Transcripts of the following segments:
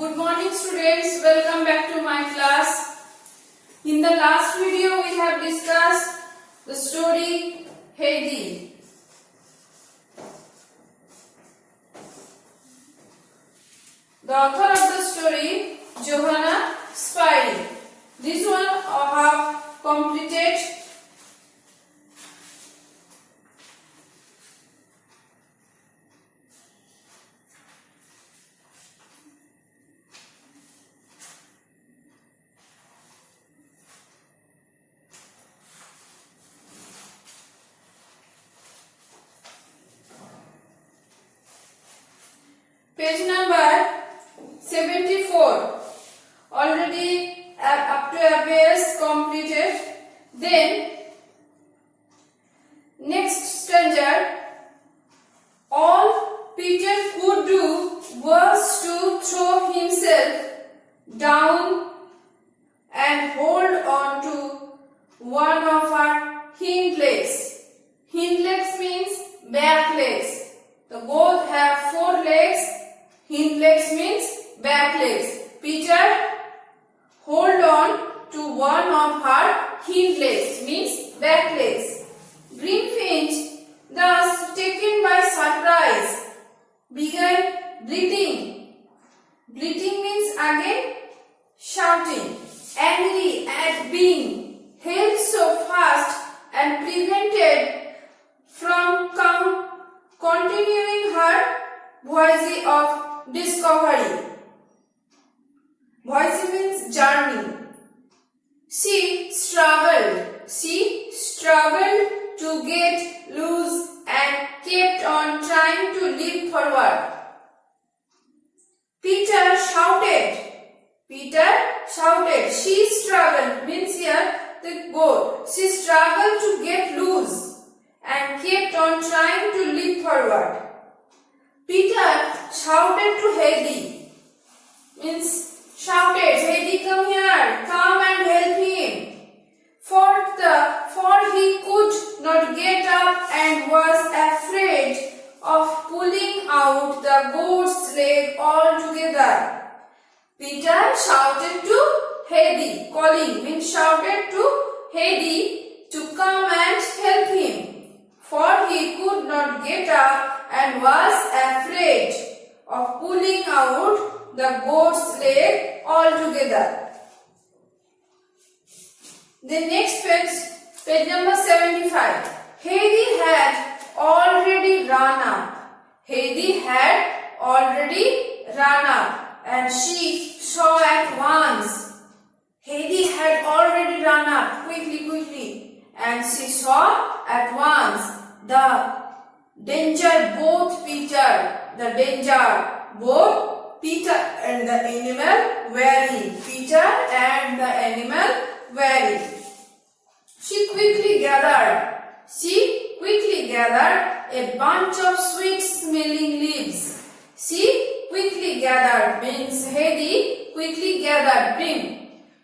Good morning students, welcome back to my class. In the last video we have discussed the story Heidi. The author of the story Johanna Spyri. This one I have completed. Page number 74. Already up to abyss completed. Then next stanza. All Peter could do was to throw himself down and hold on to one of her hind legs. Hind legs means back legs. The goat have four legs. Hind legs means back legs. Peter hold on to one of her hind legs means back legs. Greenfinch, thus taken by surprise, began bleating. Bleating means again shouting. Angry at being held so fast and prevented from continuing her voyage of discovery. Voyage means journey. She struggled to get loose and kept on trying to leap forward. Peter shouted. She struggled means here the goat. She struggled to get loose and kept on trying to leap forward. Peter shouted to Heidi, means shouted, Heidi, come here, come and help him. For he could not get up and was afraid of pulling out the goat's leg altogether. Peter shouted to Heidi, calling means shouted to Heidi to come and help him. For he could not get up and was afraid of pulling out the goat's leg altogether. The next page number 75. Heidi had already run up and she saw at once. Heidi had already run up quickly and she saw at once the danger both Peter and the animal wearing. Peter and the animal wearing. She quickly gathered a bunch of sweet smelling leaves. She quickly gathered means Heidi quickly gathered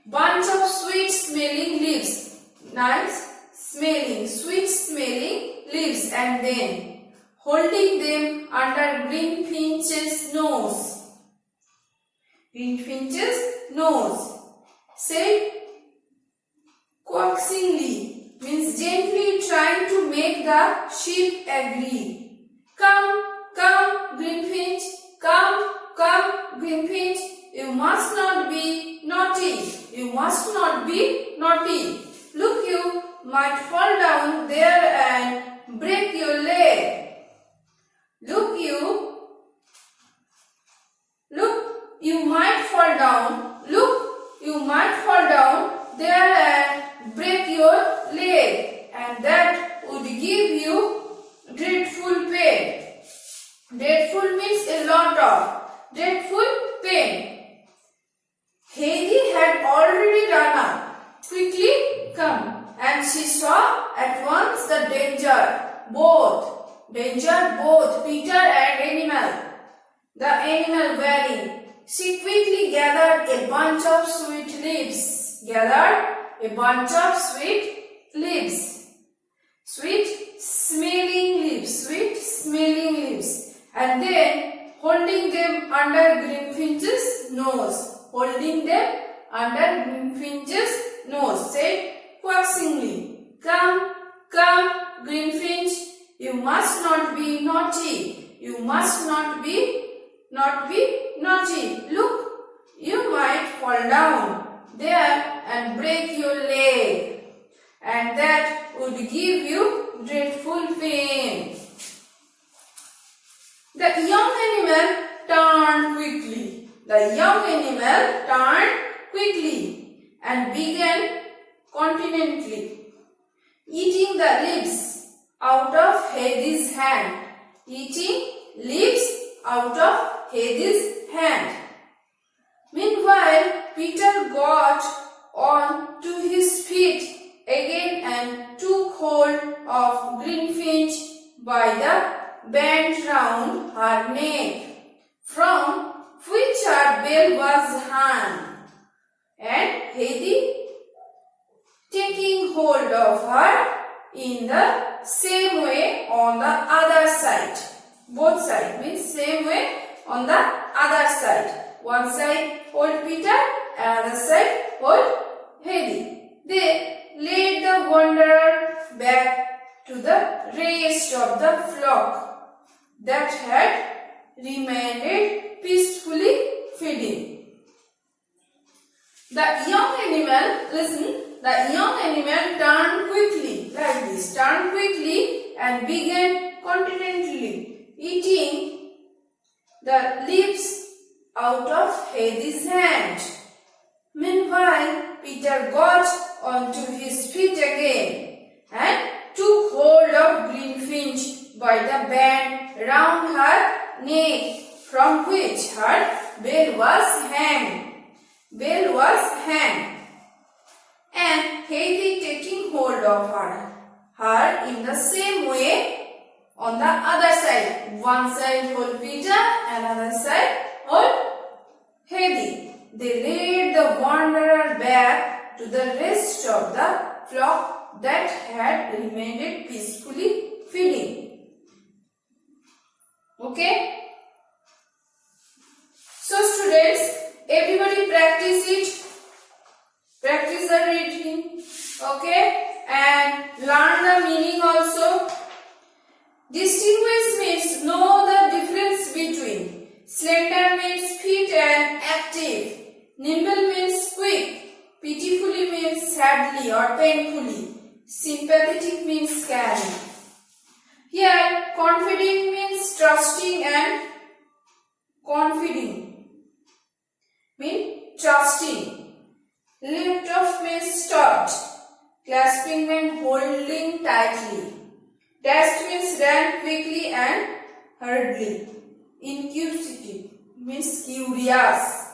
bunch of sweet smelling leaves. Nice smelling, sweet smelling leaves, and then holding them under Greenfinch's nose. Said coaxingly means gently trying to make the sheep agree. Come, Greenfinch, come, Greenfinch, you must not be naughty. Look, you might fall down there and break your leg. Look, you might fall down there and break your leg, and that would give you dreadful pain. Dreadful means a lot of dreadful pain. Heidi had already run up, quickly come, and she saw at once the danger, both Peter and animal, the animal wearing. She quickly gathered a bunch of sweet leaves, sweet smelling leaves, and then holding them under Greenfinch's nose, holding them under Greenfinch's nose, said coaxingly, "Come, come, Greenfinch, you must not be naughty. You must not be naughty. Look, you might fall down there and break your leg, and that would give you dreadful pain." The young animal turned quickly. And began continentally eating the leaves out of Heidi's hand. Meanwhile, Peter got on to his feet again and took hold of Greenfinch by the band round her neck, from which her bell was hung, and Heidi, taking hold of her in the same way on the other side. Both sides means same way on the other side. One side hold Peter, another side hold Heidi. They led the wanderer back to the rest of the flock that had remained peacefully feeding. The young animal turned quickly and began continentally eating the leaves out of Heidi's hand. Meanwhile, Peter got onto his feet again and took hold of Greenfinch by the band round her neck, from which her bell was hanged. And Heidi, taking hold of her in the same way on the other side. One side hold Peter, another side hold Heidi. They led the wanderer back to the rest of the flock that had remained peacefully feeding. Okay? So students, everybody practice it. Practice the reading. Okay? And learn the meaning also. Distinguish means know the difference between. Slender means fit and active. Nimble means quick. Pitifully means sadly or painfully. Sympathetic means caring. Here, confiding means trusting, and confiding means trusting. Lift off means stopped. Clasping means holding tightly. Dashed means ran quickly and hurriedly. Inquisitive means curious.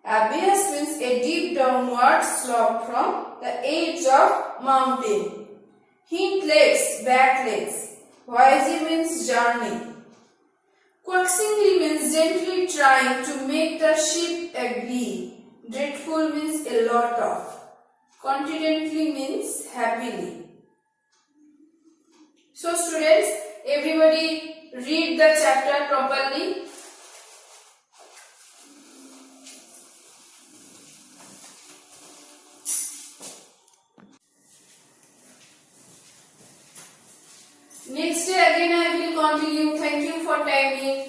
Abyss means a deep downward slope from the edge of mountain. Hind legs, back legs. Wheezy means journey. Coaxingly means gently trying to make the sheep agree. Dreadful means a lot of. Confidently means happily. So students, everybody read the chapter properly. Next day again I will continue. Thank you for timing.